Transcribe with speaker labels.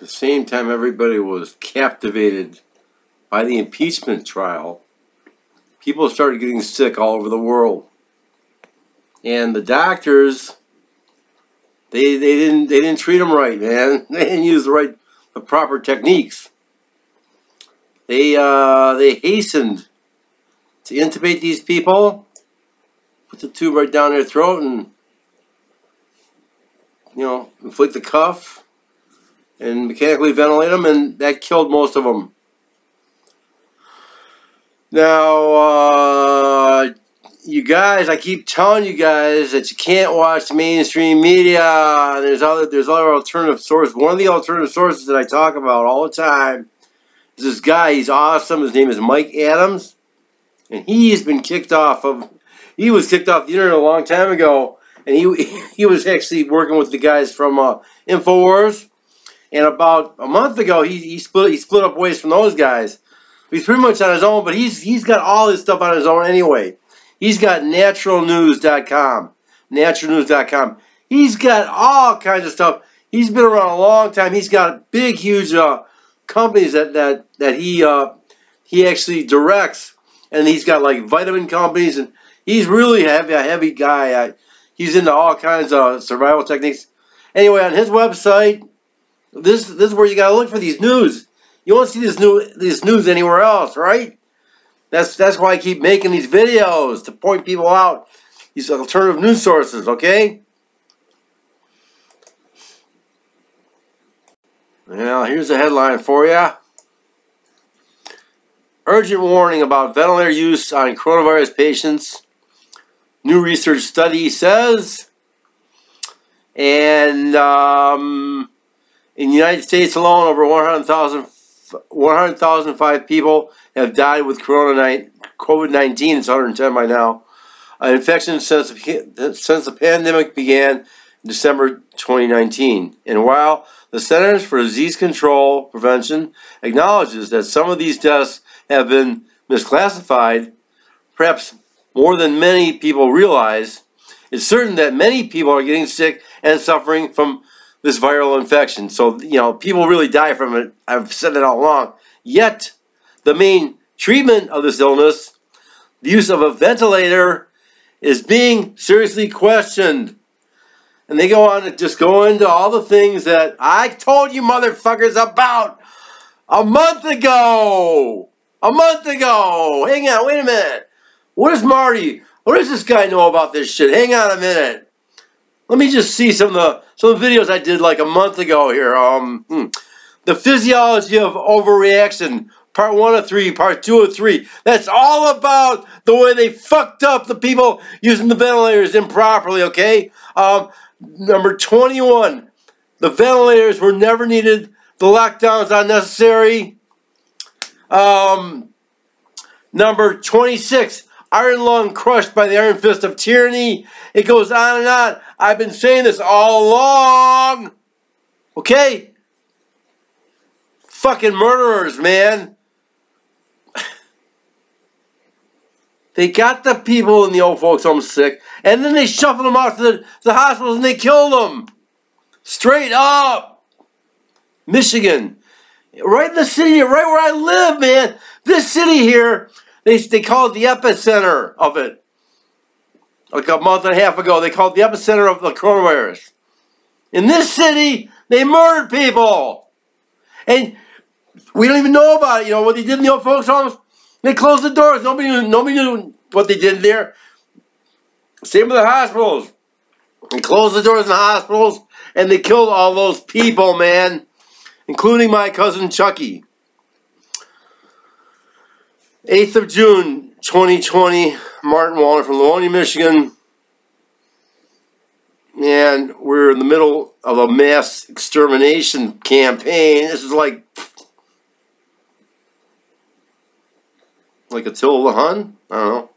Speaker 1: the same time everybody was captivated by the impeachment trial, people started getting sick all over the world. And the doctors, they didn't treat them right, man. They didn't use the proper techniques. They hastened to intubate these people, put the tube right down their throat, and inflict the cuff and mechanically ventilate them, and that killed most of them. Now, you guys, I keep telling you guys that you can't watch mainstream media. There's other alternative sources. One of the alternative sources that I talk about all the time is this guy. He's awesome. His name is Mike Adams, and he's been kicked off of. He was kicked off the internet a long time ago, and he was actually working with the guys from InfoWars. And about a month ago, he split up ways from those guys. He's pretty much on his own, but he's got all his stuff on his own anyway. He's got naturalnews.com. Naturalnews.com. He's got all kinds of stuff. He's been around a long time. He's got big, huge companies that he actually directs, and he's got like vitamin companies, and he's really a heavy guy. He's into all kinds of survival techniques. Anyway, on his website, this is where you gotta look for these news. You won't see this news anywhere else, right? That's why I keep making these videos, to point people out these alternative news sources, okay? Well, here's a headline for you. Urgent warning about ventilator use on coronavirus patients. New research study says. And in the United States alone, over 100,005 people have died with COVID-19. It's 110 by now. An infection since the pandemic began in December 2019. And while the Centers for Disease Control Prevention acknowledges that some of these deaths have been misclassified, perhaps more than many people realize, it's certain that many people are getting sick and suffering from this viral infection. So, people really die from it. I've said it all along. Yet, the main treatment of this illness, the use of a ventilator, is being seriously questioned. And they go on to just go into all the things that I told you motherfuckers about a month ago. A month ago. Hang on, wait a minute. What does this guy know about this shit? Hang on a minute. Let me just see some of the videos I did like a month ago here. The physiology of overreaction, part 1 of 3, part 2 of 3. That's all about the way they fucked up the people using the ventilators improperly, okay? Number 21, the ventilators were never needed. The lockdowns unnecessary. Number 26, iron lung crushed by the iron fist of tyranny. It goes on and on. I've been saying this all along. Okay? Fucking murderers, man. They got the people in the old folks home sick, and then they shuffled them off to the hospitals and they killed them. Straight up. Michigan. Right in the city, right where I live, man. This city here, they call it the epicenter of it. Like a month and a half ago, they called it the epicenter of the coronavirus. In this city, they murdered people. And we don't even know about it. What they did in the old folks' homes? They closed the doors. Nobody knew what they did there. Same with the hospitals. They closed the doors in the hospitals, and they killed all those people, man. Including my cousin Chucky. 8th of June, 2020, Martin Waller from Livonia, Michigan. And we're in the middle of a mass extermination campaign. This is like Attila the Hun? I don't know.